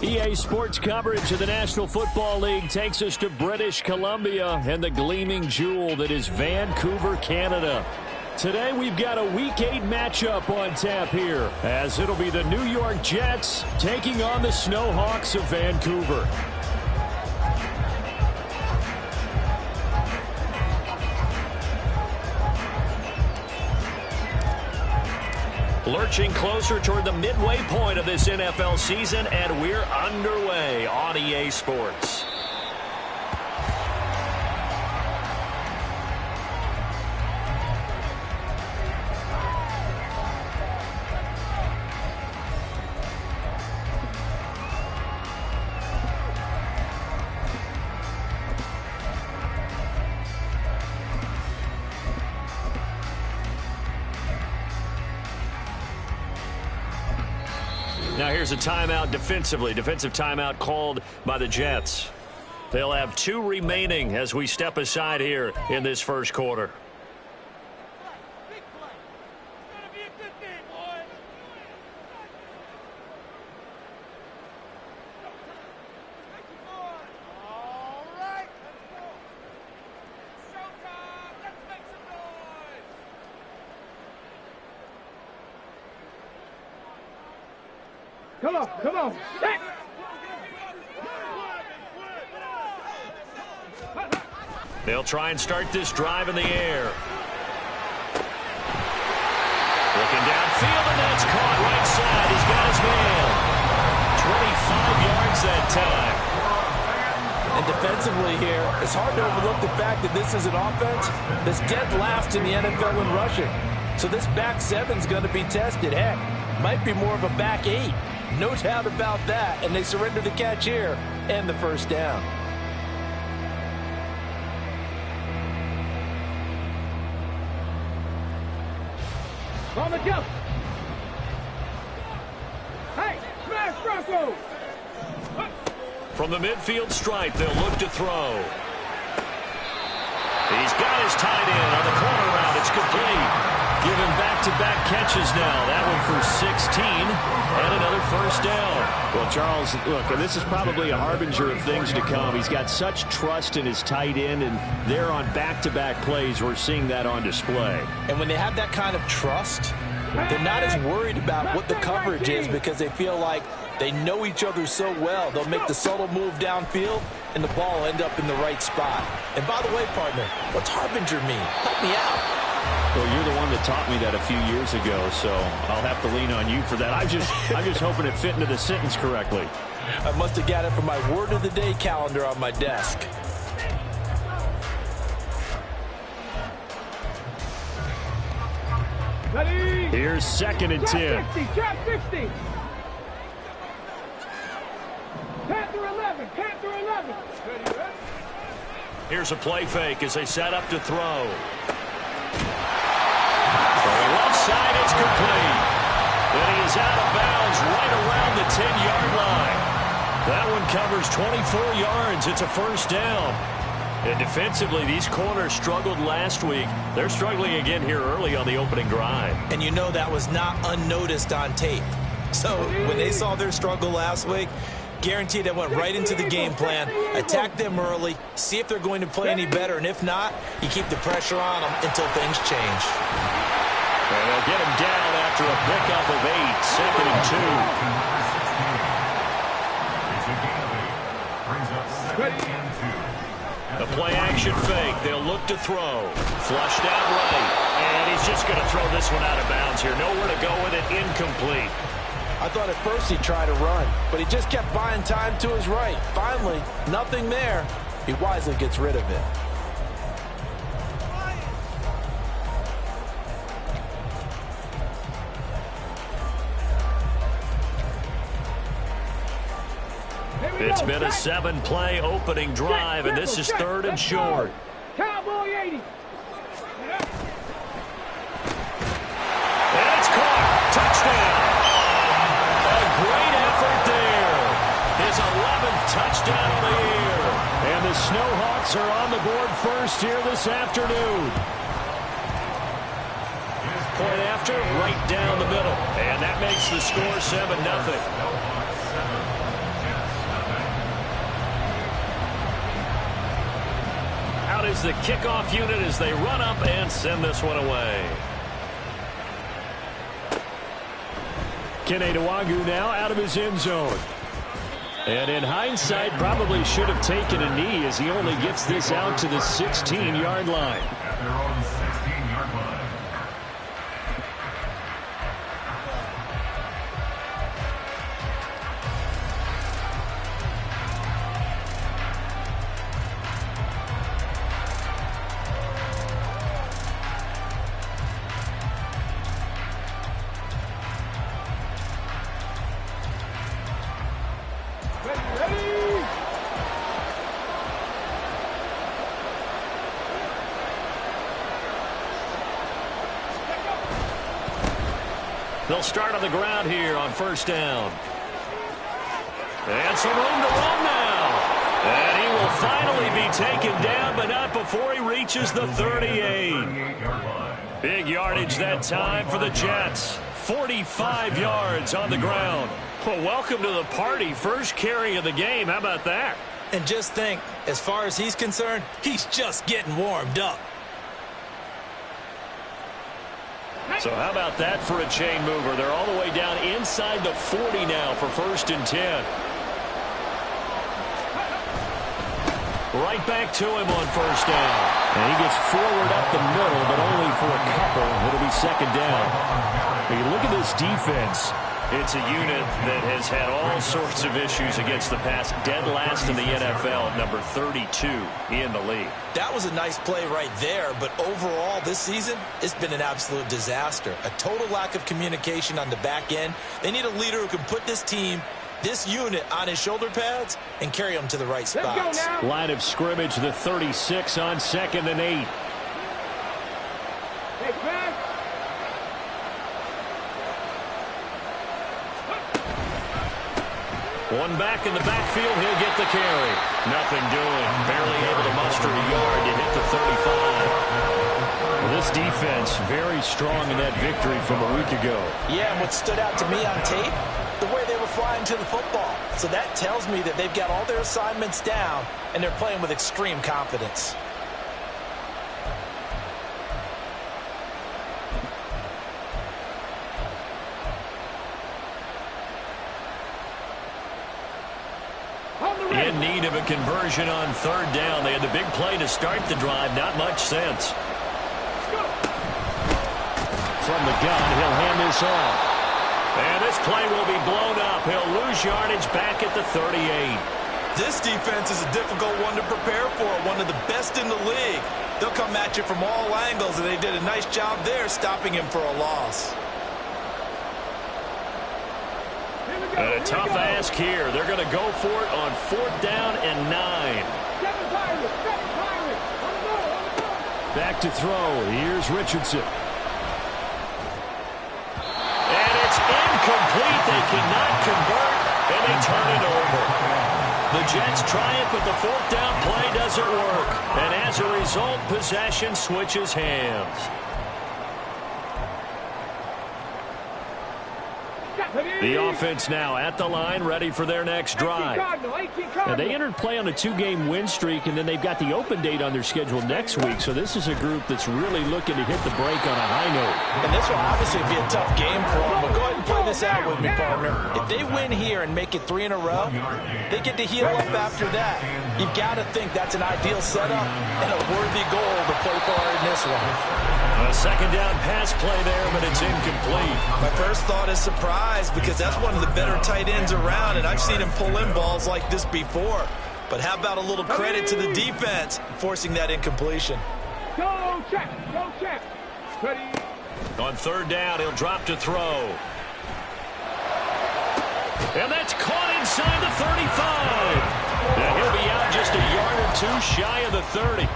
EA Sports coverage of the National Football League takes us to British Columbia and the gleaming jewel that is Vancouver, Canada. Today we've got a Week 8 matchup on tap here, as it'll be the New York Jets taking on the Snowhawks of Vancouver. Lurching closer toward the midway point of this NFL season, and we're underway on EA Sports. Now here's a timeout defensively. Defensive timeout called by the Jets. They'll have 2 remaining as we step aside here in this first quarter. Come on. Set. They'll try and start this drive in the air. Looking downfield, and that's caught right side. He's got his man. 25 yards that time. And defensively here, it's hard to overlook the fact that this is an offense that's dead last in the NFL in rushing. So this back 7's going to be tested. Heck, might be more of a back 8. No doubt about that, and they surrender the catch here and the first down. On the jump. Hey, smash Bronco. From the midfield stripe, they'll look to throw. He's got his tight end on the corner route. It's complete. Give him back-to-back catches now. That one for 16 and another first down. Well, Charles, look, and this is probably a harbinger of things to come. He's got such trust in his tight end, and they're on back-to-back plays. We're seeing that on display. And when they have that kind of trust, they're not as worried about what the coverage is because they feel like they know each other so well. They'll make the subtle move downfield, and the ball will end up in the right spot. And by the way, partner, what's harbinger mean? Help me out. Well, you're the one that taught me that a few years ago, so I'll have to lean on you for that. I'm just hoping it fit into the sentence correctly. I must have got it from my word of the day calendar on my desk. Here's 2nd and 10. 60. Panther 11. Here's a play fake as they set up to throw. Throwing left side, it's complete. Then he is out of bounds right around the 10-yard line. That one covers 24 yards. It's a first down. And defensively, these corners struggled last week. They're struggling again here early on the opening drive. And you know that was not unnoticed on tape. So when they saw their struggle last week, guaranteed they went right into the game plan, attack them early, see if they're going to play any better, and if not, you keep the pressure on them until things change. And they'll get him down after a pickup of 8, 2nd and 2. The play-action fake. They'll look to throw. Flushed out right. And he's just going to throw this one out of bounds here. Nowhere to go with it. Incomplete. I thought at first he'd try to run, but he just kept buying time to his right. Finally, nothing there. He wisely gets rid of it. It's been a 7-play opening drive, and this is 3rd and short. Cowboy 80. And it's caught. Touchdown. A great effort there. His 11th touchdown of the year. And the Snowhawks are on the board first here this afternoon. Point after, right down the middle. And that makes the score 7-0. is the kickoff unit as they run up and send this one away. Kene Nwagu now out of his end zone. And in hindsight, probably should have taken a knee as he only gets this out to the 16-yard line. They're on the 16-yard line. They'll start on the ground here on first down. And some room to run now. And he will finally be taken down, but not before he reaches the 38. Big yardage that time for the Jets. 45 yards on the ground. Well, welcome to the party. First carry of the game. How about that? And just think, as far as he's concerned, he's just getting warmed up. So how about that for a chain mover? They're all the way down inside the 40 now for first and 10. Right back to him on first down. And he gets forward up the middle, but only for a couple. It'll be second down. When you look at this defense, it's a unit that has had all sorts of issues against the pass. Dead last in the NFL, number 32 in the league. That was a nice play right there, but overall this season, it's been an absolute disaster. A total lack of communication on the back end. They need a leader who can put this team, this unit, on his shoulder pads and carry them to the right spots. Line of scrimmage, the 36 on 2nd and 8. One back in the backfield, he'll get the carry. Nothing doing. Barely able to muster a yard to hit the 35. Well, this defense very strong in that victory from a week ago. Yeah, and what stood out to me on tape, the way they were flying to the football. So that tells me that they've got all their assignments down, and they're playing with extreme confidence. In need of a conversion on third down. They had the big play to start the drive. Not much sense. From the gun, he'll hand this off. And this play will be blown up. He'll lose yardage back at the 38. This defense is a difficult one to prepare for. One of the best in the league. They'll come at you from all angles, and they did a nice job there stopping him for a loss. And a tough ask here. They're going to go for it on 4th down and 9. Back to throw. Here's Richardson. And it's incomplete. They cannot convert, and they turn it over. The Jets try it, but the 4th down play doesn't work. And as a result, possession switches hands. The offense now at the line, ready for their next drive. Now, they entered play on a 2-game win streak, and then they've got the open date on their schedule next week. So this is a group that's really looking to hit the break on a high note. And this will obviously be a tough game for them, but go ahead and play this out with me, partner. If they win here and make it 3 in a row, they get to heal up after that. You've got to think that's an ideal setup and a worthy goal to play for in this one. A second down pass play there, but it's incomplete. My first thought is surprise because that's one of the better tight ends around, and I've seen him pull in balls like this before. But how about a little credit to the defense forcing that incompletion? Go check. Ready. On 3rd down, he'll drop to throw. And that's caught inside the 35. Now he'll be out just a yard or 2 shy of the 30.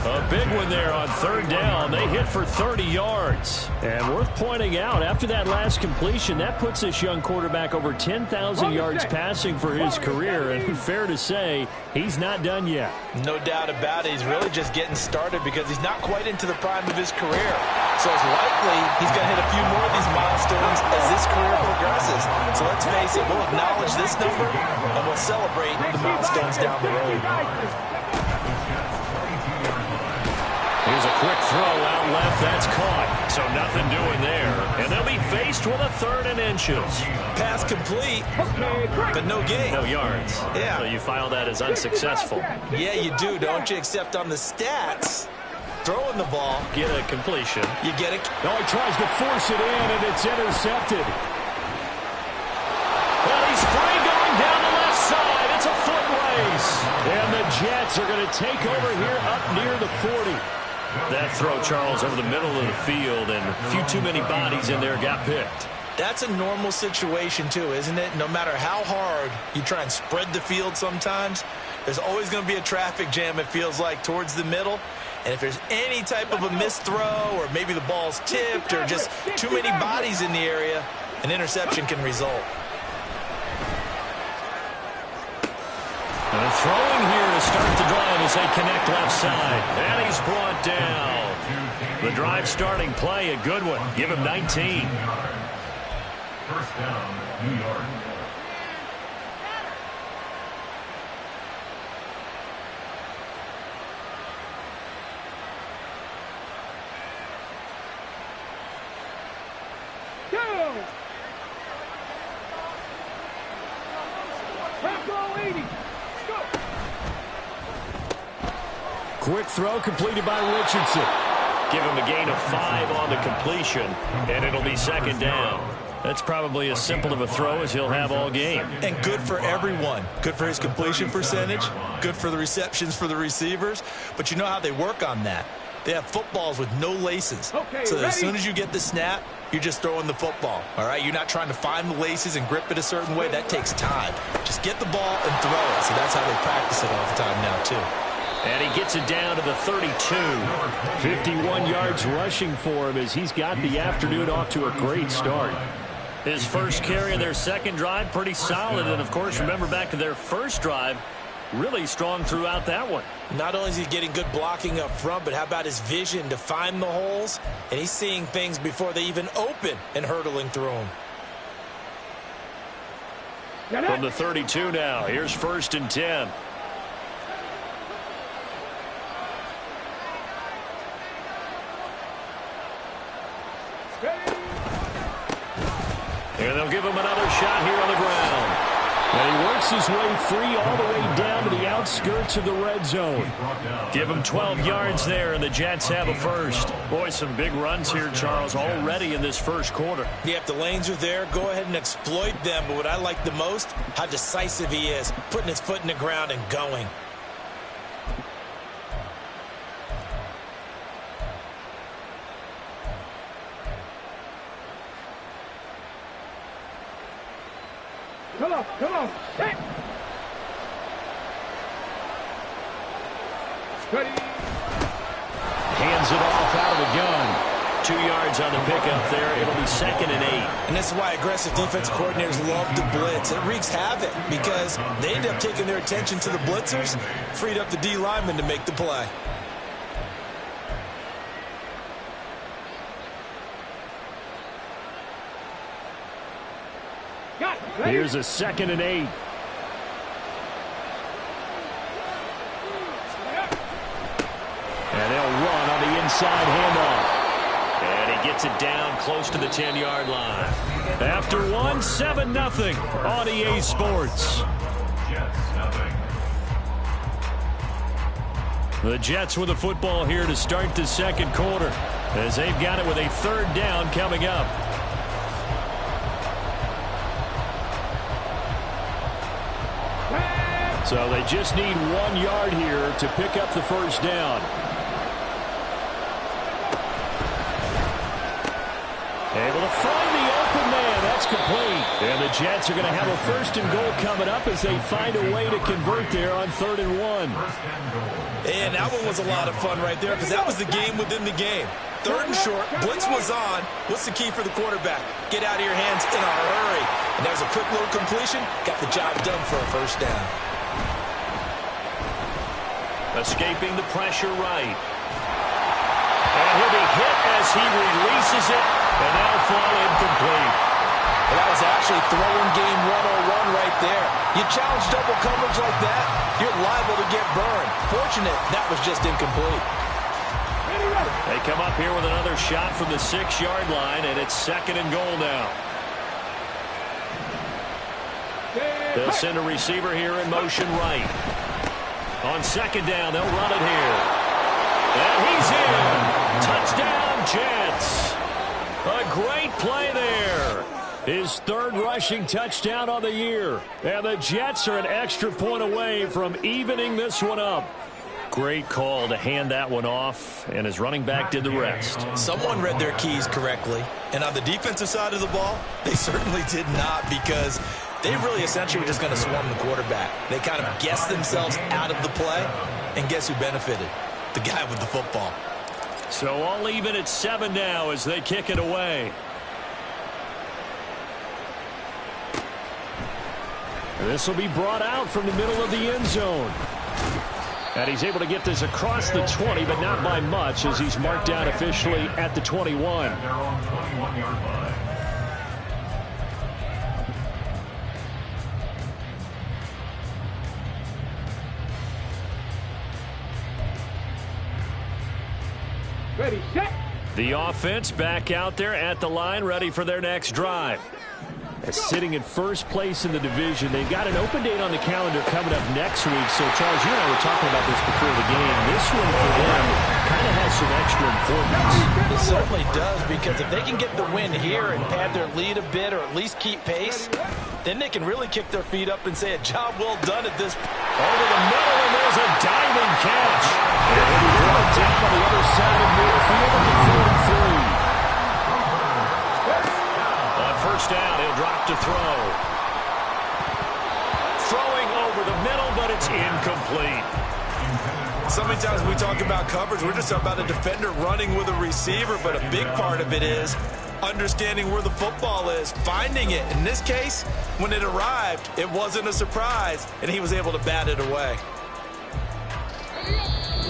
A big one there on 3rd down. They hit for 30 yards. And worth pointing out, after that last completion, that puts this young quarterback over 10,000 yards passing for his career. And fair to say, he's not done yet. No doubt about it. He's really just getting started because he's not quite into the prime of his career. So it's likely he's going to hit a few more of these milestones as this career progresses. So let's face it, we'll acknowledge this number and we'll celebrate the milestones down the road. Here's a quick throw out left. That's caught. So nothing doing there. And they'll be faced with a 3rd and inches. Pass complete, but no gain. No yards. Yeah. So you file that as unsuccessful. Yeah, you do, don't you? Except on the stats, throwing the ball, Get a completion. you get it. Oh, he tries to force it in, and it's intercepted. Well, he's free going down the left side. It's a foot race. And the Jets are going to take over here up near the 40. That throw, Charles, over the middle of the field, and a few too many bodies in there got picked. That's a normal situation, too, isn't it? No matter how hard you try and spread the field sometimes, there's always going to be a traffic jam, it feels like, towards the middle. And if there's any type of a missed throw or maybe the ball's tipped or just too many bodies in the area, an interception can result. And throwing here to start the drive as they connect left side. And he's brought down. The drive starting play, a good one. Give him 19. First down, New York. Go! Tackle 80. Go! Quick throw completed by Richardson. Give him a gain of 5 on the completion, and it'll be 2nd down. That's probably as simple of a throw as he'll have all game. And good for everyone. Good for his completion percentage. Good for the receptions for the receivers. But you know how they work on that. They have footballs with no laces. Okay, so that as ready? soon as you get the snap, you're just throwing the football. All right? You're not trying to find the laces and grip it a certain way. That takes time. Just get the ball and throw it. So that's how they practice it all the time now, too. And he gets it down to the 32. 51 yards rushing for him as he's got the afternoon off to a great start. His first carry of their second drive, pretty solid. And, of course, remember back to their first drive, really strong throughout that one. Not only is he getting good blocking up front, but how about his vision to find the holes? And he's seeing things before they even open and hurdling through them. From the 32 now, here's 1st and 10. And they'll give him another shot here on the ground. And he works his way free all the way down to the outskirts of the red zone. Give him 12 yards there, and the Jets have a first. Boy, some big runs here, Charles, already in this first quarter. Yeah, if the lanes are there, go ahead and exploit them. But what I like the most, how decisive he is, putting his foot in the ground and going. Come on, come on. Hey. Ready. Hands it off out of the gun. 2 yards on the pickup there. It'll be 2nd and 8. And this is why aggressive defense coordinators love to blitz. It wreaks havoc because they end up taking their attention to the blitzers, freed up the D lineman to make the play. Got it. Ready. Here's a 2nd and 8. And they'll run on the inside handoff. And he gets it down close to the 10-yard line. After 7-0 on EA Sports. Jets, nothing. The Jets with the football here to start the second quarter as they've got it with a 3rd down coming up. So they just need 1 yard here to pick up the first down. Able to find the open man. That's complete. And the Jets are going to have a 1st and goal coming up as they find a way to convert there on 3rd and 1. And that one was a lot of fun right there because that was the game within the game. 3rd and short, blitz was on. What's the key for the quarterback? Get out of your hands in a hurry. And there's a quick little completion. Got the job done for a 1st down. Escaping the pressure right. And he'll be hit as he releases it. And that'll fall incomplete. Well, that was actually throwing game 101 right there. You challenge double coverage like that, you're liable to get burned. Fortunate that was just incomplete. They come up here with another shot from the 6-yard line, and it's 2nd and goal now. They'll send a receiver here in motion right. On 2nd down, they'll run it here. And he's in. Touchdown, Jets. A great play there. His 3rd rushing touchdown on the year. And the Jets are an extra point away from evening this one up. Great call to hand that one off, and his running back did the rest. Someone read their keys correctly. And on the defensive side of the ball, they certainly did not, because they really essentially were just going to swarm the quarterback. They kind of guessed themselves out of the play, and guess who benefited? The guy with the football. So all even at 7 now as they kick it away. This will be brought out from the middle of the end zone. And he's able to get this across the 20, but not by much, as he's marked down officially at the 21. They're on 21-yard line. Ready, set. The offense back out there at the line, ready for their next drive. Sitting in first place in the division. They've got an open date on the calendar coming up next week. So, Charles, you and I were talking about this before the game. This one for them kind of has some extra importance. It certainly does, because if they can get the win here and pad their lead a bit, or at least keep pace, then they can really kick their feet up and say a job well done at this. Over the middle, and there's a diving catch. And he brought down on the other side of midfield at the 43. First down, he'll drop to throw. Throwing over the middle, but it's incomplete. So many times we talk about coverage, we're just about a defender running with a receiver, but a big part of it is understanding where the football is, finding it. In this case, when it arrived, it wasn't a surprise, and he was able to bat it away.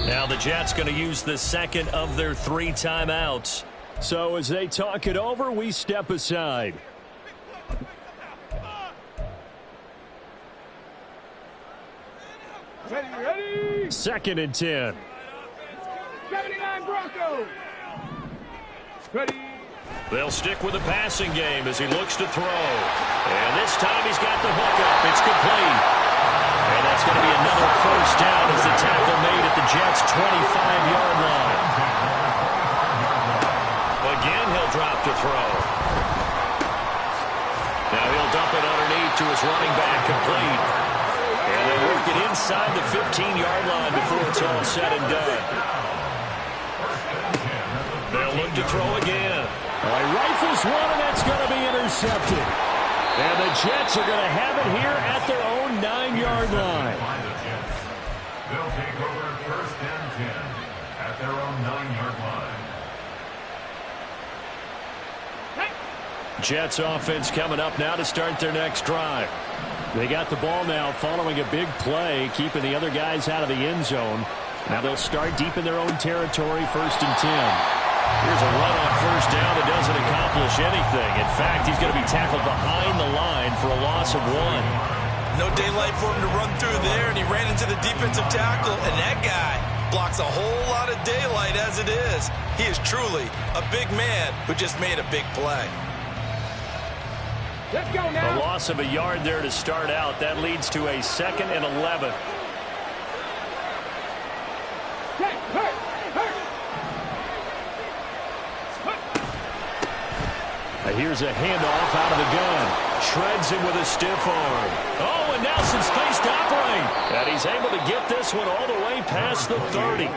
Now the Jets going to use the 2nd of their 3 timeouts. So as they talk it over, we step aside. Ready. 2nd and 10. 79 Broncos. Ready. They'll stick with the passing game as he looks to throw. And this time he's got the hook up. It's complete. And that's going to be another first down as the tackle made at the Jets' 25-yard line. Again, he'll drop to throw. Now he'll dump it underneath to his running back, complete. And they work it inside the 15-yard line before it's all said and done. They'll look to throw again. He rifles one, and that's going to be intercepted. And the Jets are going to have it here at their own 9-yard line. They'll take over 1st and 10 at their own 9-yard line. Jets offense coming up now to start their next drive. They got the ball now following a big play, keeping the other guys out of the end zone. Now they'll start deep in their own territory, 1st and 10. Here's a run on first down that doesn't accomplish anything. In fact, he's going to be tackled behind the line for a loss of 1. No daylight for him to run through there, and he ran into the defensive tackle, and that guy blocks a whole lot of daylight as it is. He is truly a big man who just made a big play. Let's go now. A loss of a yard there to start out. That leads to a 2nd and 11. Here's a handoff out of the gun. Shreds him with a stiff arm. Oh, and now some space to operate. And he's able to get this one all the way past the 30.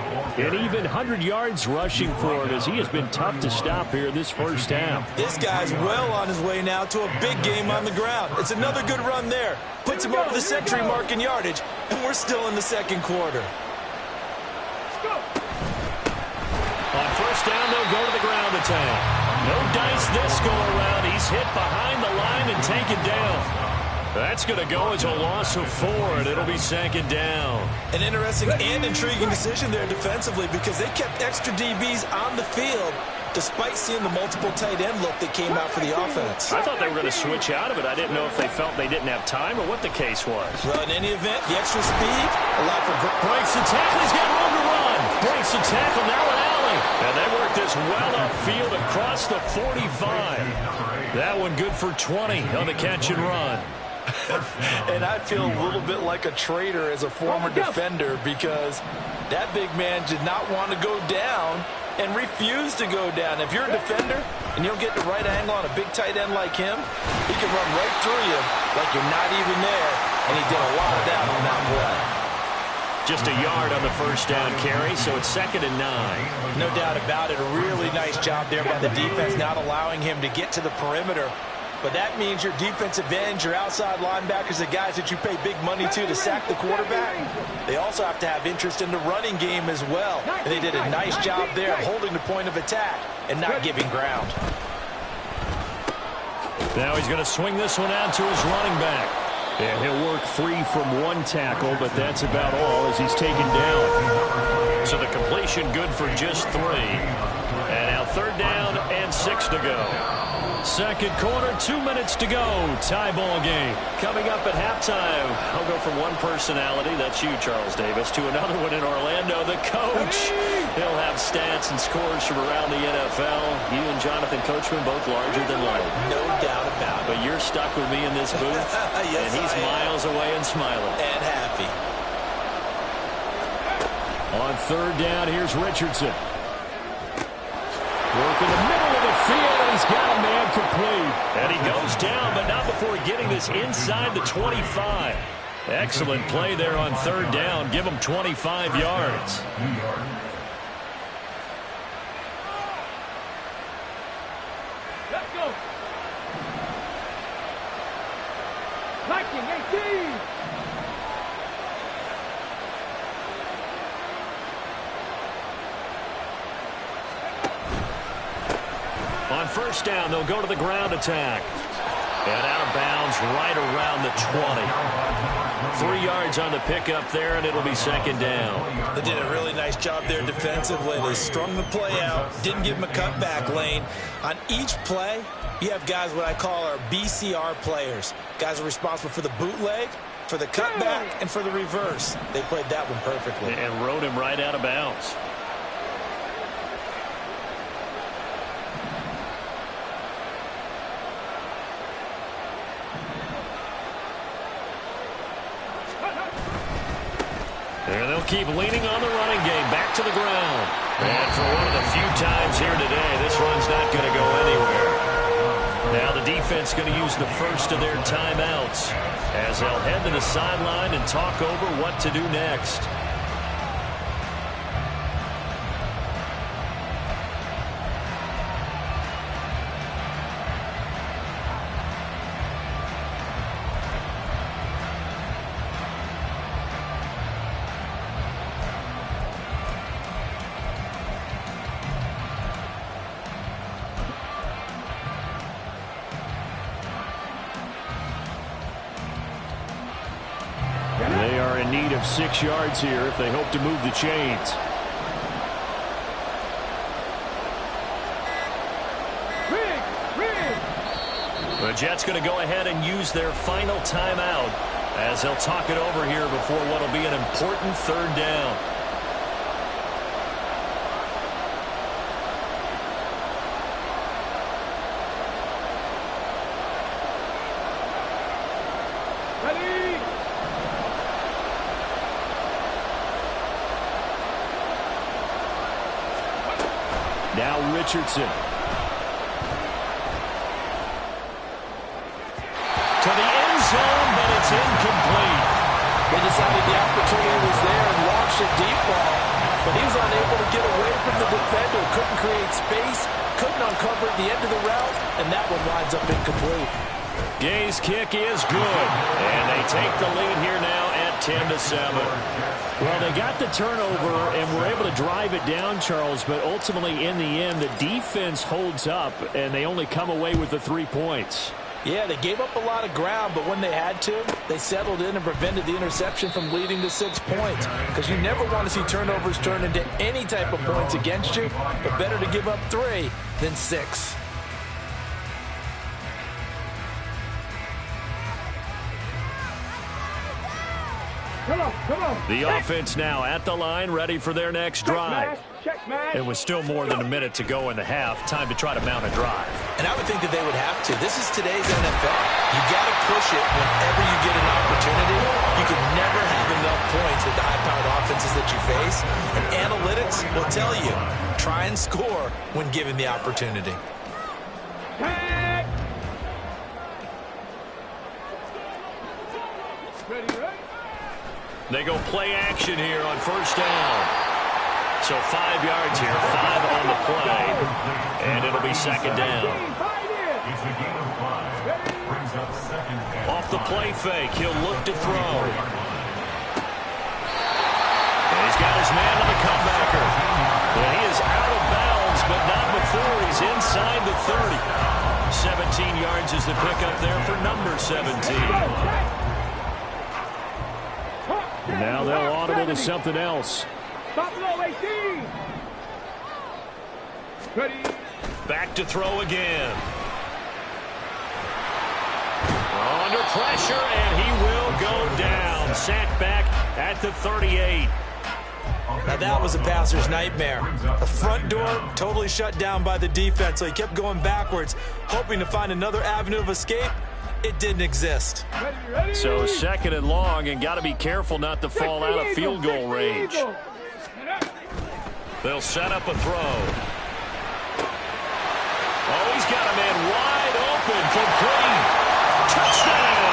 An even 100 yards rushing for him, as he has been tough to stop here this first half. This guy's well on his way now to a big game on the ground. It's another good run there. Puts him over the century mark in yardage, and we're still in the 2nd quarter. On first down, they'll go to the ground attack. No dice this go-around. He's hit behind the line and taken down. That's going to go as a loss of 4, and it'll be 2nd down. An interesting and intriguing decision there defensively, because they kept extra DBs on the field despite seeing the multiple tight end look that came out for the offense. I thought they were going to switch out of it. I didn't know if they felt they didn't have time or what the case was. Well, in any event, the extra speed allowed for breaks the tackle. He's got room to run. run. Breaks the tackle, now an alley. And they work this well upfield across the 45. That one good for 20 on the catch and run. And I feel a little bit like a traitor as a former defender because that big man did not want to go down and refused to go down. If you're a defender and you'll get the right angle on a big tight end like him, he can run right through you like you're not even there, and he did a lot of that on that play. Just a yard on the first down carry, so it's 2nd and 9. No doubt about it. A really nice job there by the defense, not allowing him to get to the perimeter. But that means your defensive ends, your outside linebackers, the guys that you pay big money to sack the quarterback, they also have to have interest in the running game as well. And they did a nice job there of holding the point of attack and not giving ground. Now he's going to swing this one out to his running back. And he'll work free from one tackle, but that's about all as he's taken down. So the completion good for just 3. And now 3rd down and 6 to go. Second quarter, 2 minutes to go. Tie ball game. Coming up at halftime, I'll go from one personality, that's you, Charles Davis, to another one in Orlando, the coach. He'll have stats and scores from around the NFL. You and Jonathan Coachman both larger than life. No doubt about it. But you're stuck with me in this booth, yes, and he's miles away and smiling. And happy. On 3rd down, here's Richardson. Work in the middle of the field, and he's got a man complete. And he goes down, but not before getting this inside the 25. Excellent play there on 3rd down. Give him 25 yards. Let's go. Viking 18. On 1st down, they'll go to the ground attack. And out of bounds right around the 20. 3 yards on the pickup there, and it'll be 2nd down. They did a really nice job there defensively. They strung the play out, didn't give him a cutback lane. On each play, you have guys what I call our BCR players. Guys are responsible for the bootleg, for the cutback, and for the reverse. They played that one perfectly. And rode him right out of bounds. And they'll keep leaning on the running game. Back to the ground. And for one of the few times here today, this run's not going to go anywhere. Now the defense going to use the first of their timeouts as they'll head to the sideline and talk over what to do next. They are in need of 6 yards here if they hope to move the chains. The Jets going to go ahead and use their final timeout as they'll talk it over here before what will be an important 3rd down. Now Richardson. To the end zone, but it's incomplete. They decided the opportunity was there and launched a deep ball, but he was unable to get away from the defender. Couldn't create space, couldn't uncover the end of the route, and that one winds up incomplete. Gay's kick is good, and they take the lead here now at 10-7. Well, they got the turnover and were able to drive it down, Charles, but ultimately in the end, the defense holds up, and they only come away with the 3 points. Yeah, they gave up a lot of ground, but when they had to, they settled in and prevented the interception from leading to 6 points. Because you never want to see turnovers turn into any type of points against you, but better to give up 3 than 6. Come on. The offense now at the line, ready for their next drive. It was still more than a minute to go in the half. Time to try to mount a drive. And I would think that they would have to. This is today's NFL. You got to push it whenever you get an opportunity. You can never have enough points with the high-powered offenses that you face. And analytics will tell you, try and score when given the opportunity. They go play action here on first down. So 5 yards here, 5 on the play, and it'll be second down. It's a gain of 5. Brings up second down. Off the play fake, he'll look to throw. And he's got his man on the comebacker. And he is out of bounds, but not before he's inside the 30. 17 yards is the pickup there for number 17. Now they'll audible to something else. Back to throw again. Under pressure, and he will go down. Sacked back at the 38. Now that was a passer's nightmare. The front door totally shut down by the defense, so he kept going backwards, hoping to find another avenue of escape. It didn't exist. So second and long, and got to be careful not to fall out of field goal range. They'll set up a throw. Oh, he's got a man wide open, complete. Touchdown!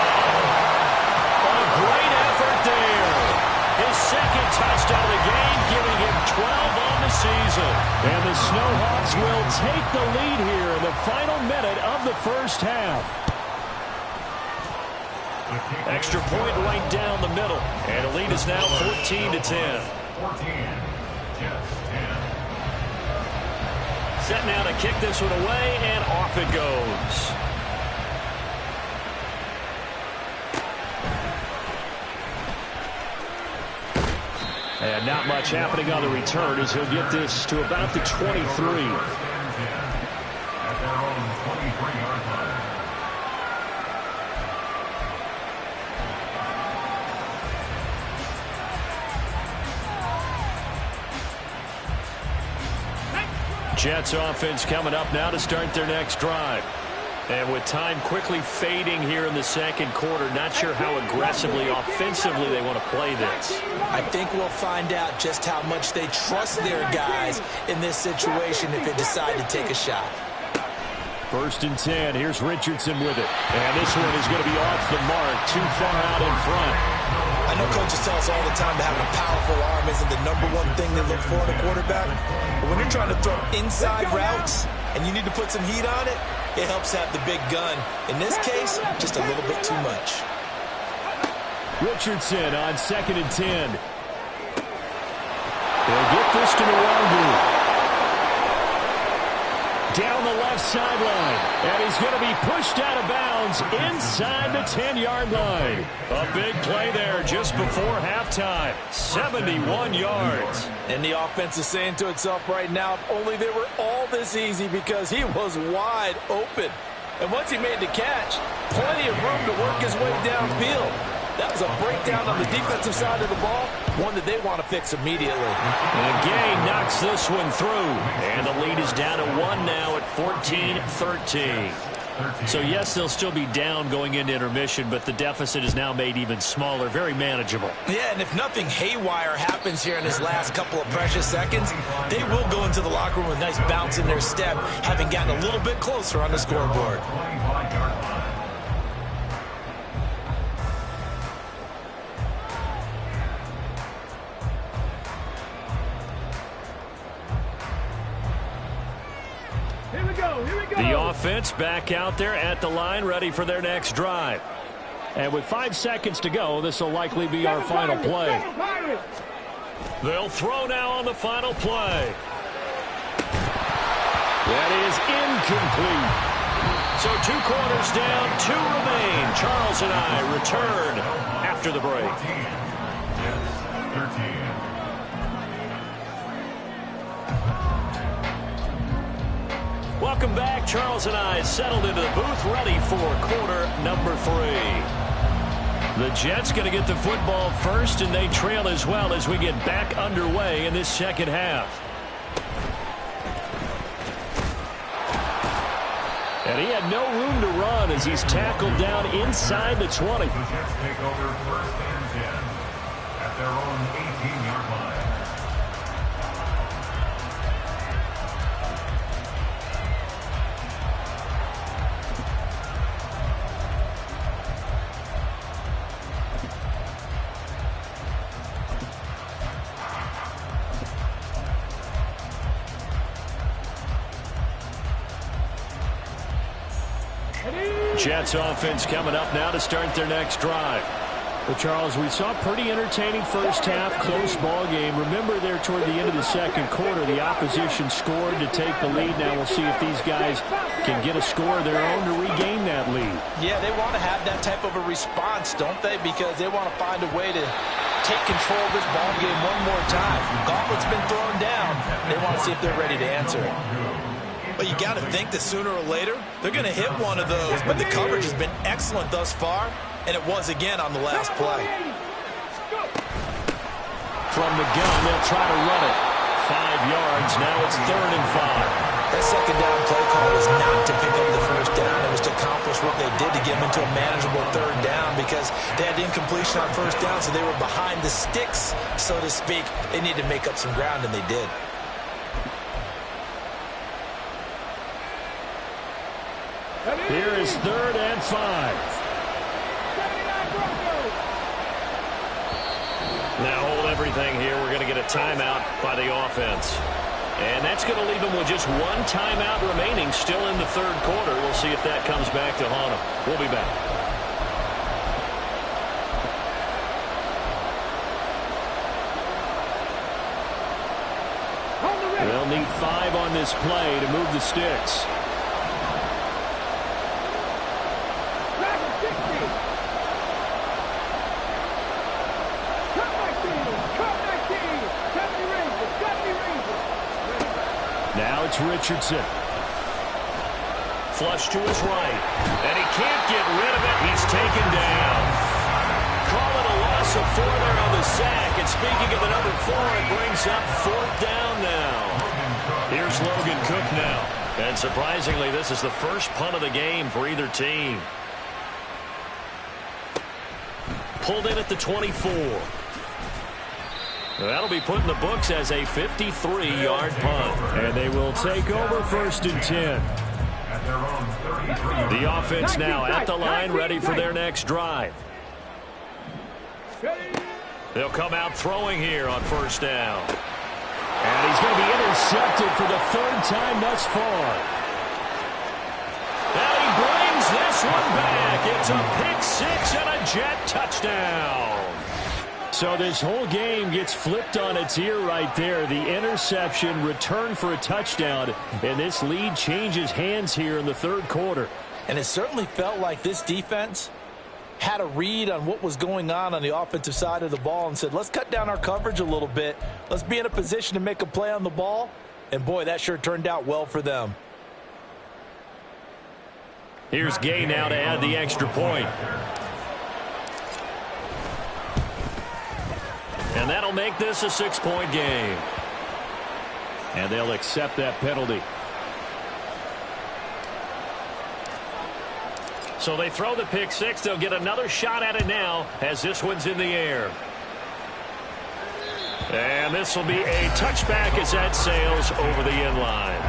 A great effort there. His second touchdown of the game, giving him 12 on the season. And the Snowhawks will take the lead here in the final minute of the first half. Extra point right down the middle. And the lead is now 14-10. 14. Jets 10. Set now to kick this one away, and off it goes. And not much happening on the return as he'll get this to about the 23. At their own 23-yard line. Jets offense coming up now to start their next drive. And with time quickly fading here in the second quarter, not sure how aggressively, offensively they want to play this. I think we'll find out just how much they trust their guys in this situation if they decide to take a shot. First and 10. Here's Richardson with it. And this one is going to be off the mark, too far out in front. I know coaches tell us all the time that having a powerful arm isn't the #1 thing they look for in a quarterback. But when you're trying to throw inside routes and you need to put some heat on it, it helps have the big gun. In this case, just a little bit too much. Richardson on second and 10. They'll get this to Nwangu. Down the left sideline, and he's going to be pushed out of bounds inside the 10-yard line. A big play there just before halftime. 71 yards. And the offense is saying to itself right now, if only they were all this easy, because he was wide open. And once he made the catch, plenty of room to work his way downfield. That was a breakdown on the defensive side of the ball, one that they want to fix immediately. And Gay knocks this one through. And the lead is down to 1 now at 14-13. So, yes, they'll still be down going into intermission, but the deficit is now made even smaller, very manageable. Yeah, and if nothing haywire happens here in his last couple of precious seconds, they will go into the locker room with a nice bounce in their step, having gotten a little bit closer on the scoreboard. The offense back out there at the line, ready for their next drive. And with 5 seconds to go, this will likely be our final play. They'll throw now on the final play. That is incomplete. So 2 quarters down, 2 remain. Charles and I return after the break. 13. Welcome back. Charles and I settled into the booth, ready for quarter number 3. The Jets going to get the football first, and they trail as well as we get back underway in this second half. And he had no room to run as he's tackled down inside the 20. The Jets take over first and 10 at their own 18-yard line. Jets offense coming up now to start their next drive. Well, Charles, we saw a pretty entertaining first half, close ball game. Remember there toward the end of the second quarter, the opposition scored to take the lead. Now we'll see if these guys can get a score of their own to regain that lead. Yeah, they want to have that type of a response, don't they? Because they want to find a way to take control of this ball game one more time. Gauntlet's been thrown down. They want to see if they're ready to answer it. But you got to think that sooner or later, they're going to hit one of those. But the coverage has been excellent thus far, and it was again on the last play. From the gun, they'll try to run it. 5 yards, now it's 3rd and 5. That second down play call was not to pick up the first down. It was to accomplish what they did to get them into a manageable 3rd down because they had incompletion on first down, so they were behind the sticks, so to speak. They needed to make up some ground, and they did. Here is 3rd and 5. Now hold everything here. We're going to get a timeout by the offense. And that's going to leave them with just one timeout remaining still in the 3rd quarter. We'll see if that comes back to haunt them. We'll be back. They'll need 5 on this play to move the sticks. Now it's Richardson. Flush to his right. And he can't get rid of it. He's taken down. Call it a loss of 4 there on the sack. And speaking of the number 4, it brings up 4th down now. Here's Logan Cook now. And surprisingly, this is the first punt of the game for either team. Pulled in at the 24. That'll be put in the books as a 53-yard punt. And they will take over 1st and 10. The offense now at the line, ready for their next drive. They'll come out throwing here on 1st down. And he's going to be intercepted for the 3rd time thus far. And he brings this one back. It's a pick 6 and a Jet touchdown. So this whole game gets flipped on its ear right there. The interception, return for a touchdown, and this lead changes hands here in the 3rd quarter. And it certainly felt like this defense had a read on what was going on the offensive side of the ball and said, let's cut down our coverage a little bit. Let's be in a position to make a play on the ball. And, boy, that sure turned out well for them. Here's Gay now to add the extra point. And that'll make this a 6-point game. And they'll accept that penalty. So they throw the pick 6. They'll get another shot at it now as this one's in the air. And this will be a touchback as that sails over the end line.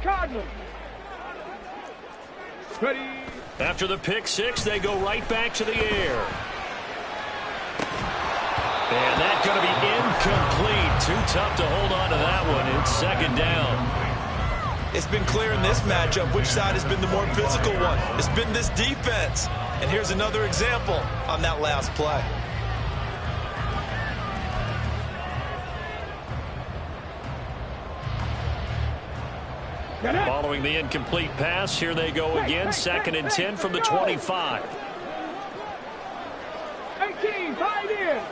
Cardinal. Ready. After the pick 6, they go right back to the air. And that's going to be incomplete. Too tough to hold on to that one. It's 2nd down. It's been clear in this matchup which side has been the more physical one. It's been this defense. And here's another example on that last play. Following the incomplete pass, here they go again. 2nd and 10 from the 25. 18, tied in.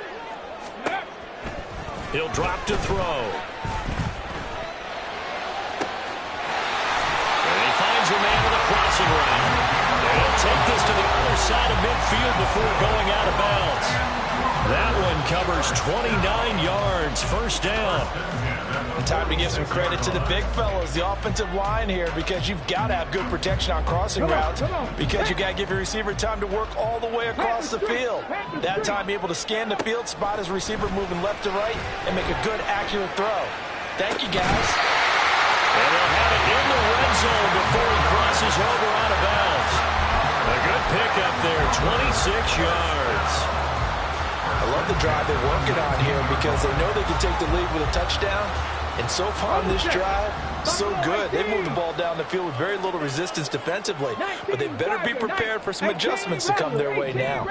He'll drop to throw. And he finds a man with a crossing route. And he'll take this to the other side of midfield before going out of bounds. That one covers 29 yards. First down. Time to give some credit to the big fellows, the offensive line here, because you've got to have good protection on crossing routes, because you got to give your receiver time to work all the way across the field. That time able to scan the field, spot his receiver moving left to right, and make a good, accurate throw. Thank you, guys. And they'll have it in the red zone before he crosses over out of bounds. A good pickup there, 26 yards. I love the drive they're working on here because they know they can take the lead with a touchdown. And so far on this drive, so good. They moved the ball down the field with very little resistance defensively. But they better be prepared for some adjustments to come their way now.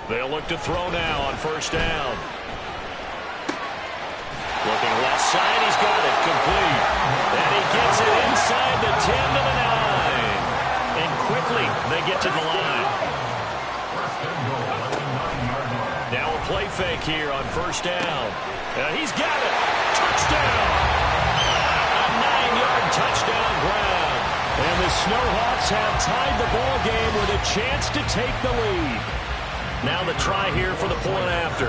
They'll look to throw now on first down. Looking left side, he's got it complete. And he gets it inside the 10 to the 9. And quickly, they get to the line. Now a play fake here on first down. He's got it. Touchdown. A 9-yard touchdown grab. And the Snowhawks have tied the ball game with a chance to take the lead. Now the try here for the point after.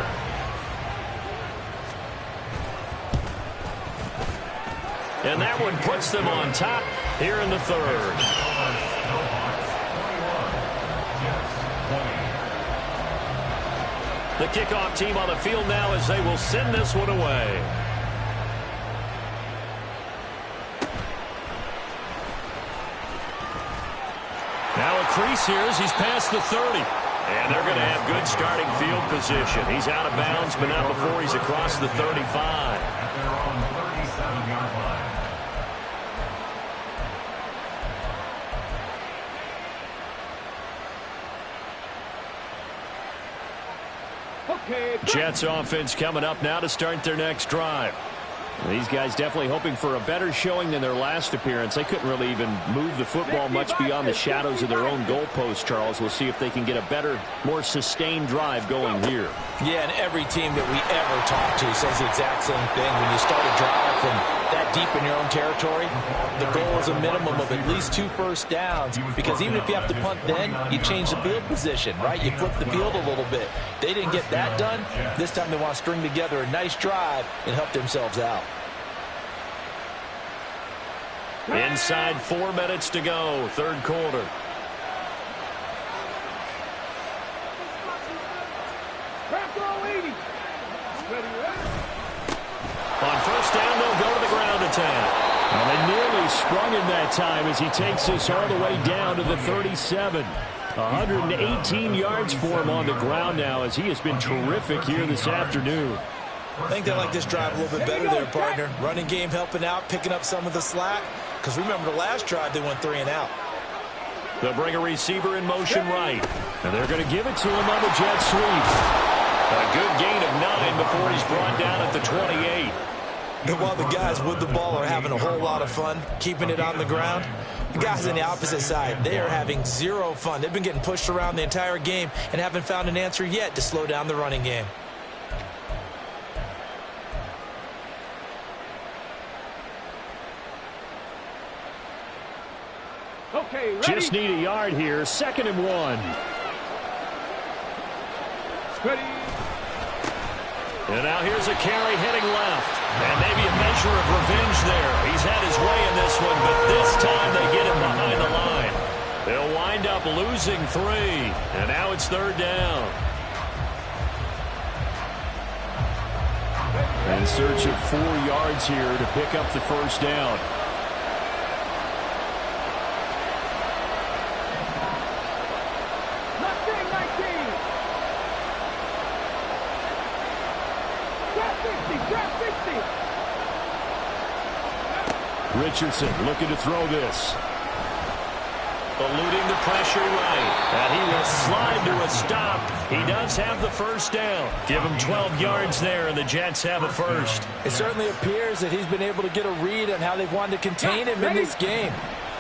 And that one puts them on top here in the third. The kickoff team on the field now as they will send this one away. Now a crease here as he's past the 30. And they're going to have good starting field position. He's out of bounds, but not before he's across the 35. At their own 37-yard line. Jets offense coming up now to start their next drive. These guys definitely hoping for a better showing than their last appearance. They couldn't really even move the football much beyond the shadows of their own goalpost, Charles. We'll see if they can get a better, more sustained drive going here. Yeah, and every team that we ever talk to says the exact same thing. When you start a drive from that deep in your own territory, the goal is a minimum of at least 2 first downs, because even if you have to punt then, you change the field position, right? You flip the field a little bit. They didn't get that done. This time they want to string together a nice drive and help themselves out. Inside 4 minutes to go, third quarter. On first down, they'll go to the ground attack. And they nearly sprung him that time as he takes this all the way down to the 37. 118 yards for him on the ground now as he has been terrific here this afternoon. I think they like this drive a little bit better there, partner. Running game helping out, picking up some of the slack. Because remember the last drive, they went 3 and out. They'll bring a receiver in motion right. And they're going to give it to him on the jet sweep. A good gain of 9 before he's brought down at the 28. And while the guys with the ball are having a whole lot of fun keeping it on the ground, the guys on the opposite side, they are having zero fun. They've been getting pushed around the entire game and haven't found an answer yet to slow down the running game. Okay, ready? Just need a yard here. 2nd and 1. Ready. And now here's a carry heading left. And maybe a measure of revenge there. He's had his way in this one, but this time they get him behind the line. They'll wind up losing 3. And now it's 3rd down. In search of 4 yards here to pick up the first down. Richardson looking to throw this. eluding the pressure right. And he will slide to a stop. He does have the first down. Give him 12 yards there, and the Jets have a first. It certainly appears that he's been able to get a read on how they've wanted to contain him in this game.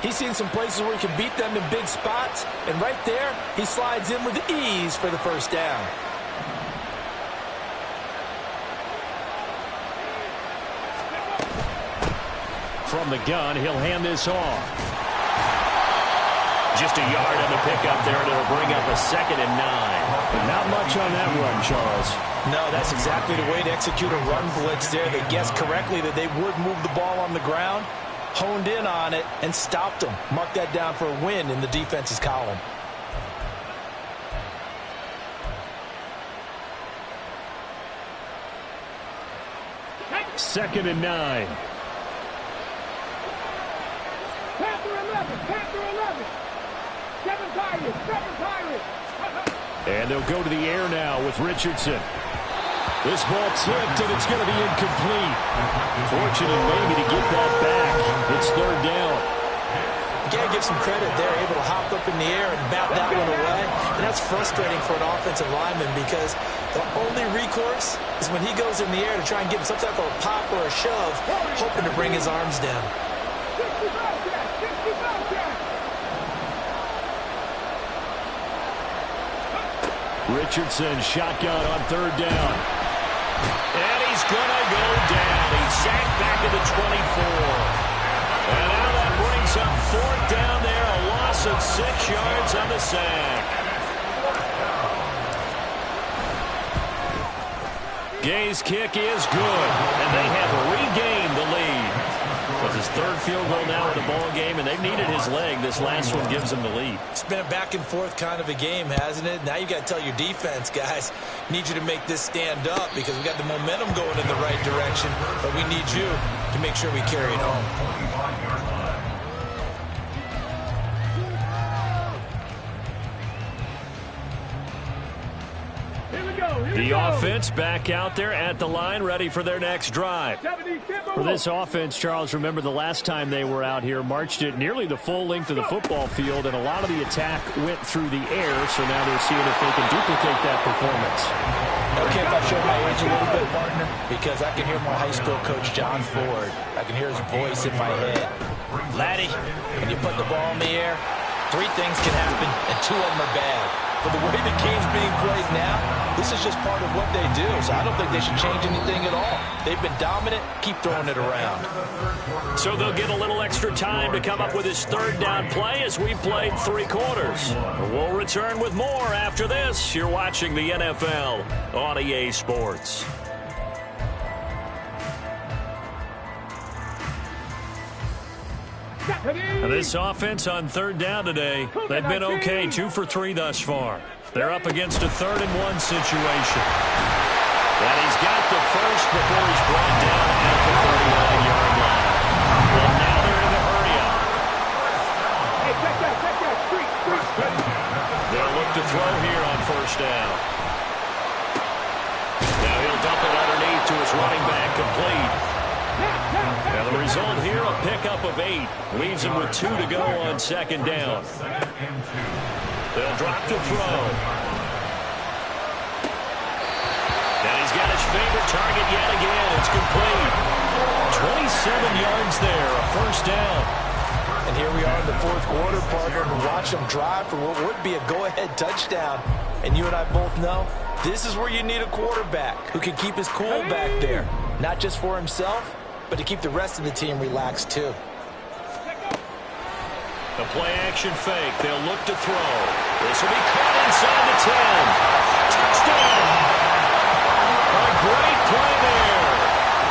He's seen some places where he can beat them in big spots, and right there, he slides in with ease for the first down. From the gun, he'll hand this off. Just a yard on the pickup there, and it'll bring up a 2nd and 9. But not much on that run, Charles. No, that's exactly the way to execute a run blitz there. They guessed correctly that they would move the ball on the ground, honed in on it, and stopped them. Mark that down for a win in the defense's column. Second and 9. Panther 11, Panther 11. 7 Pirates, 7 Pirates. And they'll go to the air now with Richardson. This ball tipped, and it's going to be incomplete. Fortunate maybe to get that back. It's 3rd down. You got to give some credit. They're able to hop up in the air and bat that one away. And that's frustrating for an offensive lineman because the only recourse is when he goes in the air to try and get some type of a pop or a shove, hoping to bring his arms down. 65 Jack, 65 Jack. Richardson shotgun on 3rd down. And he's going to go down. He's sacked back at the 24. And now that brings up 4th down there. A loss of 6 yards on the sack. Gay's kick is good. And they have regained the lead. With his 3rd field goal now in the ball game, and they've needed his leg. This last one gives him the lead. It's been a back-and-forth kind of a game, hasn't it? Now you got to tell your defense, guys, need you to make this stand up because we got the momentum going in the right direction, but we need you to make sure we carry it home. The offense back out there at the line, ready for their next drive. For this offense, Charles, remember the last time they were out here, marched it nearly the full length of the football field, and a lot of the attack went through the air, so now they're seeing if they can duplicate that performance. Okay, if I show my age a little bit, partner, because I can hear my high school coach, John Ford. I can hear his voice in my head. Laddie, when you put the ball in the air, 3 things can happen, and 2 of them are bad. But the way the game's being played now, this is just part of what they do. So I don't think they should change anything at all. They've been dominant. Keep throwing it around. So they'll get a little extra time to come up with his 3rd down play as we played 3 quarters. We'll return with more after this. You're watching the NFL on EA Sports. And this offense on 3rd down today, they've been okay, 2 for 3 thus far. They're up against a 3rd and 1 situation. And he's got the first before he's brought down at the 39-yard line. Well, now they're in a hurry up. Hey, check that, street. They'll look to throw here on 1st down. Now he'll dump it underneath to his running back, complete. And the result here, a pickup of 8. Leaves him with 2 to go on 2nd down. They'll drop to throw. And he's got his favorite target yet again. It's complete. 27 yards there, a 1st down. And here we are in the 4th quarter, partner, and watch them drive for what would be a go-ahead touchdown. And you and I both know this is where you need a quarterback who can keep his cool back there. Not just for himself, but to keep the rest of the team relaxed too. The play-action fake. They'll look to throw. This will be caught inside the 10. Touchdown! A great play there.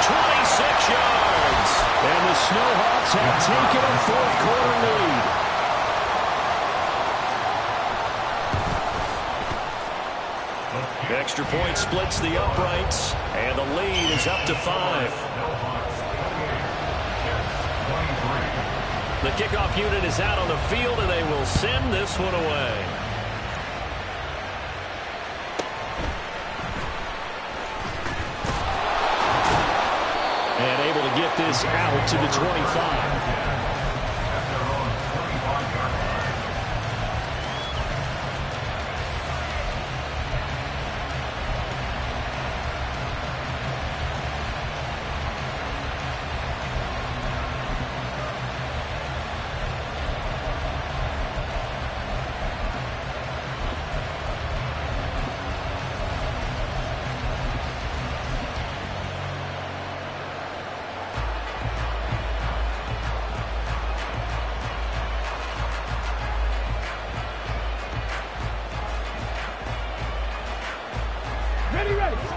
26 yards. And the Snowhawks have taken a 4th quarter lead. Extra point splits the uprights, and the lead is up to 5. The kickoff unit is out on the field, and they will send this one away. And able to get this out to the 25.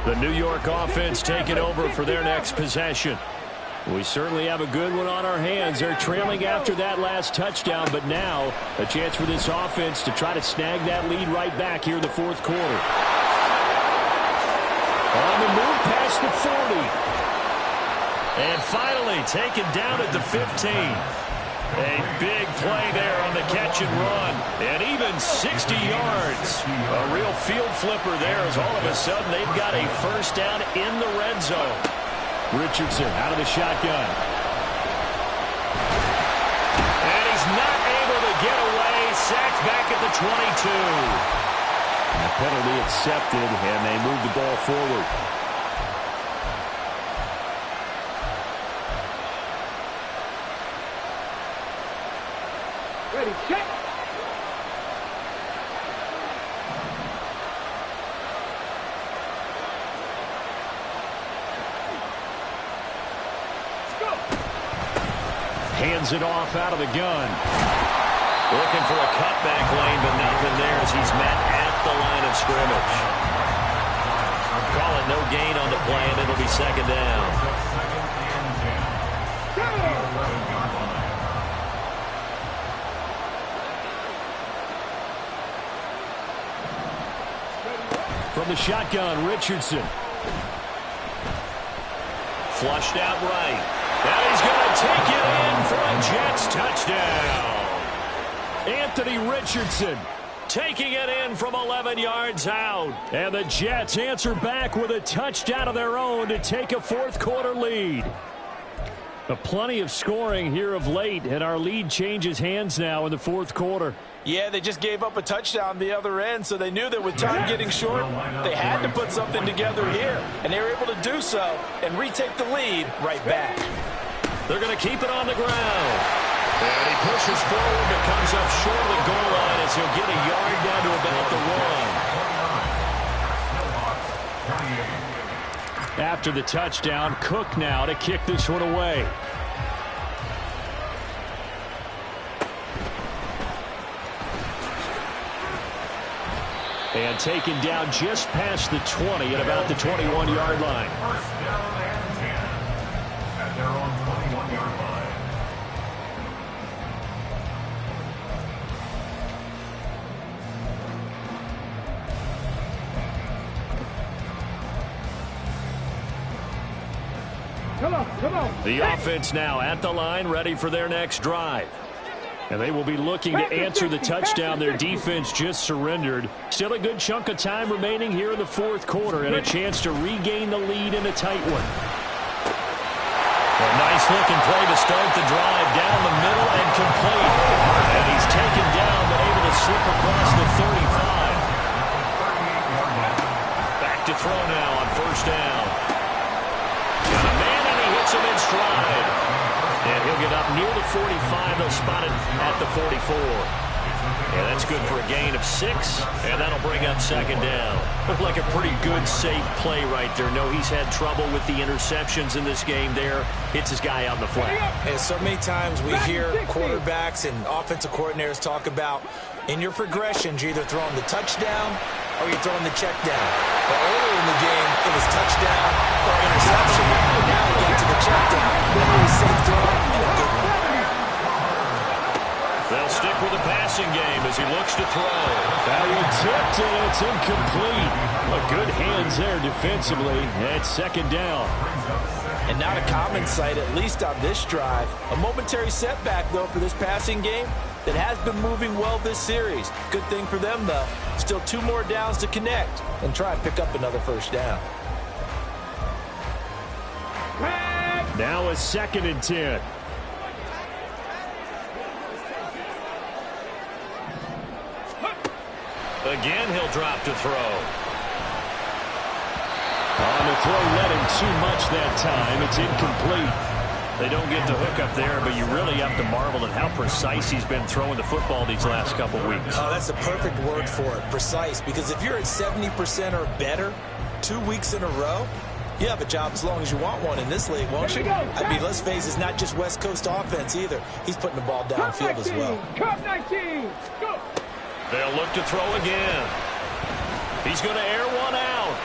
The New York offense taking over for their next possession. We certainly have a good one on our hands. They're trailing after that last touchdown, but now a chance for this offense to try to snag that lead right back here in the fourth quarter. On the move past the 40. And finally taken down at the 15. A big play there on the catch and run. And even 60 yards. A real field flipper there as all of a sudden they've got a first down in the red zone. Richardson out of the shotgun. And he's not able to get away. Sacked back at the 22. The penalty accepted, and they move the ball forward. Ready, check. Hands it off out of the gun. Looking for a cutback lane, but nothing there as he's met at the line of scrimmage. Call it no gain on the play, and it'll be second down. From the shotgun, Richardson. Flushed out right. Now he's going to take it in for a Jets touchdown. Anthony Richardson taking it in from 11 yards out. And the Jets answer back with a touchdown of their own to take a fourth quarter lead. Plenty of scoring here of late, and our lead changes hands now in the fourth quarter. Yeah, they just gave up a touchdown the other end, so they knew that with time getting short, they had to put something together here. And they were able to do so and retake the lead right back. They're going to keep it on the ground. And he pushes forward but comes up short of the goal line as he'll get a yard down to about the one. After the touchdown, Cook now to kick this one away. And taken down just past the 20 at about the 21-yard line. First down and 10 at their own 21-yard line. Come on. The offense now at the line, ready for their next drive. And they will be looking to answer the touchdown their defense just surrendered. Still a good chunk of time remaining here in the fourth quarter and a chance to regain the lead in a tight one. A nice-looking play to start the drive down the middle and complete. And he's taken down but able to slip across the 35. Back to throw now on first down. Got a man and he hits him in stride. And he'll get up near the 45. They'll spot it at the 44. And that's good for a gain of 6. And that'll bring up second down. Looked like a pretty good, safe play right there. No, he's had trouble with the interceptions in this game there. Hits his guy out in the flat. And so many times we hear quarterbacks and offensive coordinators talk about in your progressions, you're either throwing the touchdown or you're throwing the check down. But earlier in the game, it was touchdown or interception. Now we get to the check down. That was a safe throw and a good one. They'll stick with the passing game as he looks to throw. That one tipped and it's incomplete. But good hands there defensively. It's second down. And not a common sight, at least on this drive. A momentary setback, though, for this passing game that has been moving well this series. Good thing for them, though. Still 2 more downs to connect and try and pick up another first down. Now a 2nd and 10. Again, he'll drop to throw. On the throw, led him too much that time. It's incomplete. They don't get the hook up there, but you really have to marvel at how precise he's been throwing the football these last couple weeks. Oh, that's a perfect word for it, precise, because if you're at 70% or better 2 weeks in a row, you have a job as long as you want one in this league, won't you? I mean, let's face it, it's not just West Coast offense either. He's putting the ball downfield as well. Cup 19. Go. They'll look to throw again. He's going to air one out.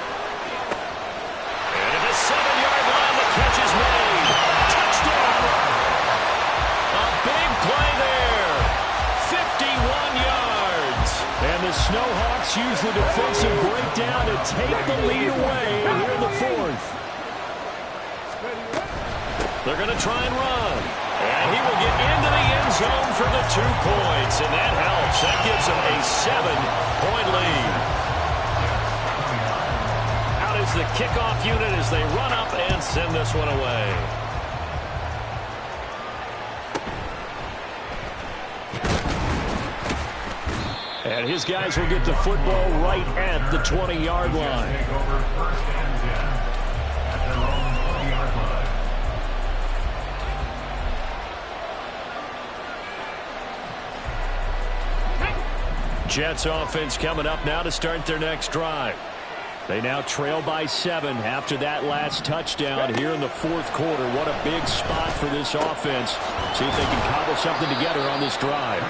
the Snowhawks use the defensive breakdown to take the lead away here in the fourth. They're going to try and run. And he will get into the end zone for the 2 points. And that helps. That gives them a 7-point lead. Out is the kickoff unit as they run up and send this one away. And his guys will get the football right at the 20-yard line. Take over first and 10 at their own 20-yard line. Jets offense coming up now to start their next drive. They now trail by 7 after that last touchdown here in the fourth quarter. What a big spot for this offense. See if they can cobble something together on this drive.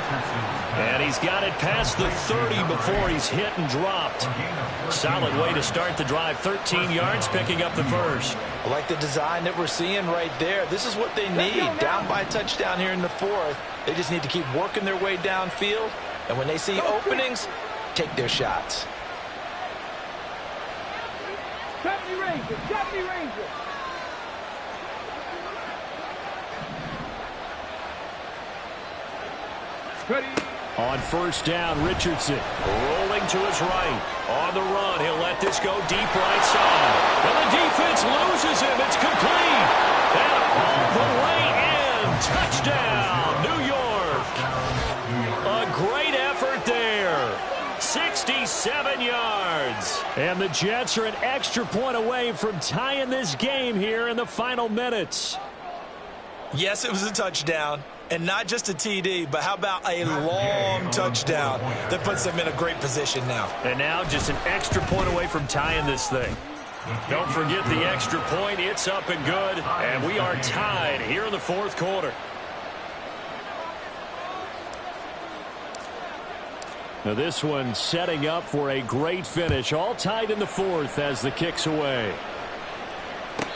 And he's got it past the 30 before he's hit and dropped. Solid way to start the drive. 13 yards, picking up the first. I like the design that we're seeing right there. This is what they need. Down by a touchdown here in the fourth. They just need to keep working their way downfield. And when they see openings, take their shots. 70 Rangers, 70 Rangers. Ready. On first down, Richardson rolling to his right. On the run, he'll let this go deep right side. And the defense loses him. It's complete. And all the way in. Touchdown, New York. A great effort there. 67 yards. And the Jets are an extra point away from tying this game here in the final minutes. Yes, it was a touchdown. And not just a TD, but how about a long touchdown that puts them in a great position now. And now just an extra point away from tying this thing. Don't forget the extra point. It's up and good. And we are tied here in the fourth quarter. Now this one setting up for a great finish. All tied in the fourth as the kick's away.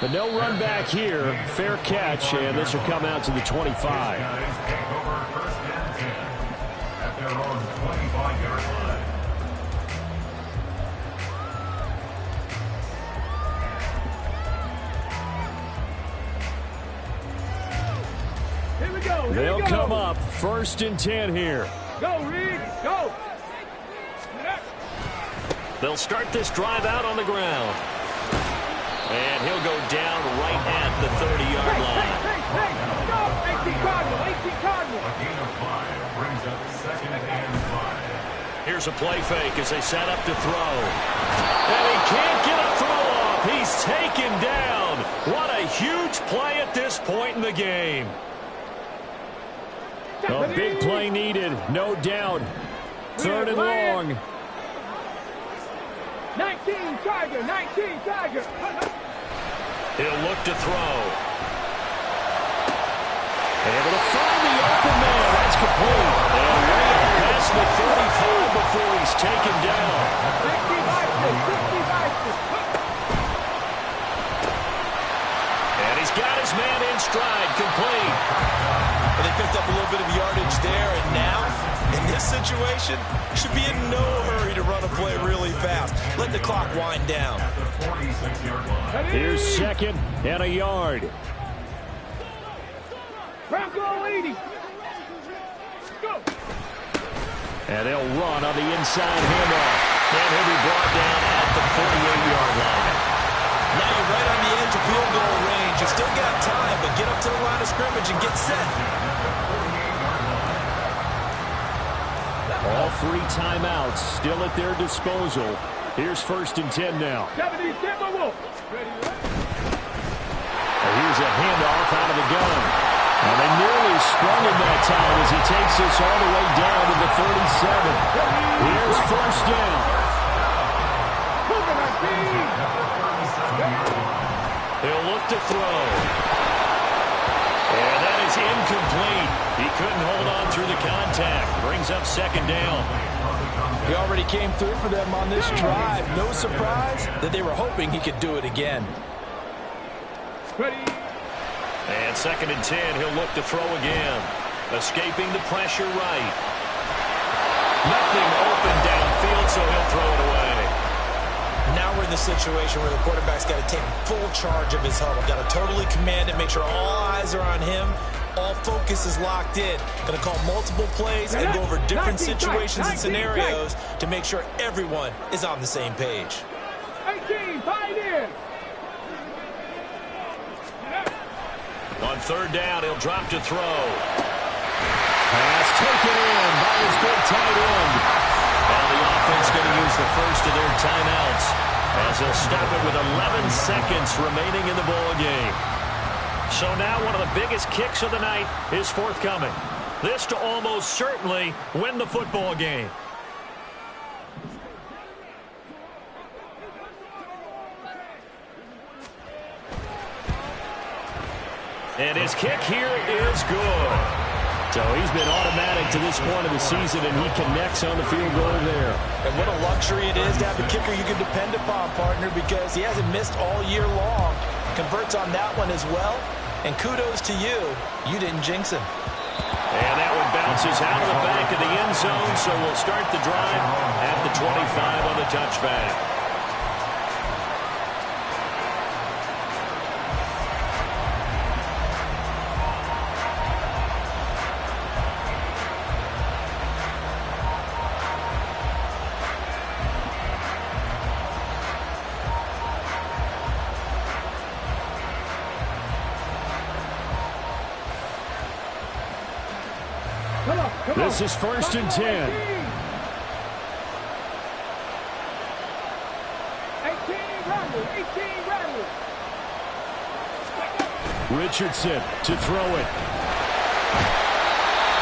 But no run back here. Fair catch, and this will come out to the 25. Take over first and 10 at their own 25-yard line. Here we go. They'll come up first and 10 here. Go, Reed. Go. They'll start this drive out on the ground. And he'll go down right at the 30-yard line. Hey, go. 18 Cardinal, 18 Cardinal. A gain of 5 brings up second and 5. Here's a play fake as they set up to throw. And he can't get a throw off. He's taken down. What a huge play at this point in the game. A big play needed, no doubt. Third and long. 19 Tiger, 19 Tiger. He'll look to throw. Able to find the open man. That's complete. And way up past the 35 before he's taken down. 60 And he's got his man in stride, complete. And they picked up a little bit of yardage there, and now, in this situation, should be in no hurry to run a play really fast. Let the clock wind down. At the 46-yard line. Here's second and a yard. Bronco 80. Go. And they'll run on the inside handoff. And he'll be brought down at the 48-yard line. Now you're right on the edge of field goal range. You still got time, but get up to the line of scrimmage and get set. All 3 timeouts still at their disposal. Here's first and 10 now. 70 Timberwolf. And here's a handoff out of the gun. And they nearly sprung him that time as he takes this all the way down to the 47. Here's first down. He'll look to throw. And that is incomplete. He couldn't hold on through the contact. Brings up second down. He already came through for them on this drive. No surprise that they were hoping he could do it again. Ready. And second and 10, he'll look to throw again. Escaping the pressure right. Nothing open downfield. we're in the situation where the quarterback's got to take full charge of his huddle. Got to totally command it, make sure all eyes are on him. All focus is locked in. Going to call multiple plays and go over different situations and scenarios to make sure everyone is on the same page. 18, fight in. On third down, he'll drop to throw. Pass taken in by his big tight end. And the offense going to use the first of their timeouts as they'll stop it with 11 seconds remaining in the ball game. So now one of the biggest kicks of the night is forthcoming. This to almost certainly win the football game. And his kick here is good. So he's been automatic to this point of the season, and he connects on the field goal there. And what a luxury it is to have a kicker you can depend upon, partner, because he hasn't missed all year long. Converts on that one as well. And kudos to you. You didn't jinx him. And that one bounces out of the back of the end zone, so we'll start the drive at the 25 on the touchback. This is 1st and 10. 18, rattle. Richardson to throw it.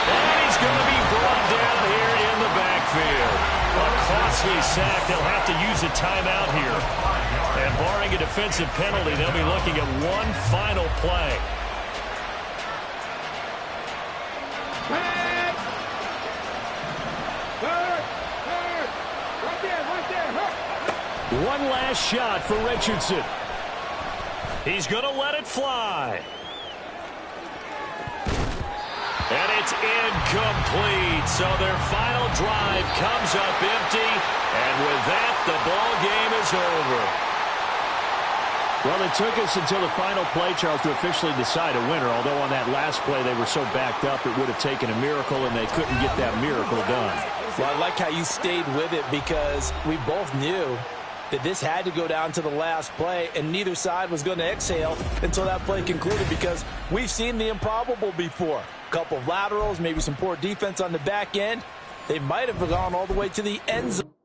And he's going to be brought down here in the backfield. A costly sack. They'll have to use a timeout here. And barring a defensive penalty, they'll be looking at one final play. One last shot for Richardson. He's going to let it fly. And it's incomplete. So their final drive comes up empty. And with that, the ball game is over. Well, it took us until the final play, Charles, to officially decide a winner. Although on that last play they were so backed up, it would have taken a miracle, and they couldn't get that miracle done. Well, I like how you stayed with it, because we both knew that this had to go down to the last play, and neither side was going to exhale until that play concluded, because we've seen the improbable before. A couple of laterals, maybe some poor defense on the back end. They might have gone all the way to the end zone.